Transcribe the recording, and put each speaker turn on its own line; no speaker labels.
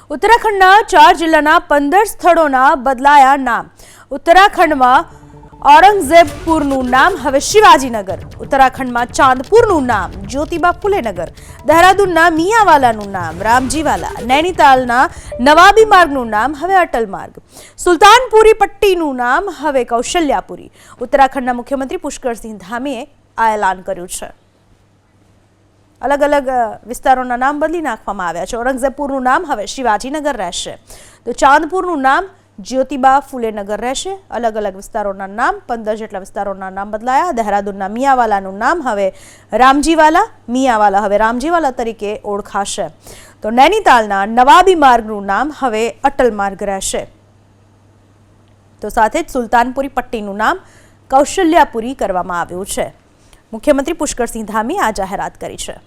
ઉત્તરાખંડના 4 જિલ્લાના 15 સ્થળોના બદલાયા નામ। ઉત્તરાખંડમાં औरंगजेबपुरનું નામ હવે શિવાજીનગર। ઉત્તરાખંડમાં ચાંદપુરનું નામ જ્યોતિબા ફુલે નગર। દહેરાદૂનના મિયાવાલાનું નામ રામજીવાલા। નૈનીતાલના નવાબી માર્ગનું નામ હવે અટલ માર્ગ। સુલતાનપુરી પટ્ટીનું નામ હવે કૌશલ્યાપુરી। ઉત્તરાખંડના મુખ્યમંત્રી પુષ્કરસિંહ ધામીએ આ એલાન કર્યું છે। अलग अलग विस्तारों नाम बदली नाखवामां आव्या छे। औरंगजेबपुरનું नाम हवे शिवाजीनगर रहेशे, तो चांदपुरનું नाम ज्योतिबा फुले नगर रहेशे। अलग अलग विस्तारों नाम 15 जेटला विस्तारों नाम बदलाया। दहेरादूनना मियावालाનું नाम हवे रामजीवाला, मियावाला हवे रामजीवाला तरीके ओळखाशे। तो नैनीतालना नवाबी मार्गનું नाम हवे अटल मार्ग रहेशे। तो साथे ज सुलतानपुरी पट्टीનું नाम कौशल्यापुरी करवामां आव्युं छे। मुख्यमंत्री पुष्करसिंह धामीए आ जाहेरात करी छे।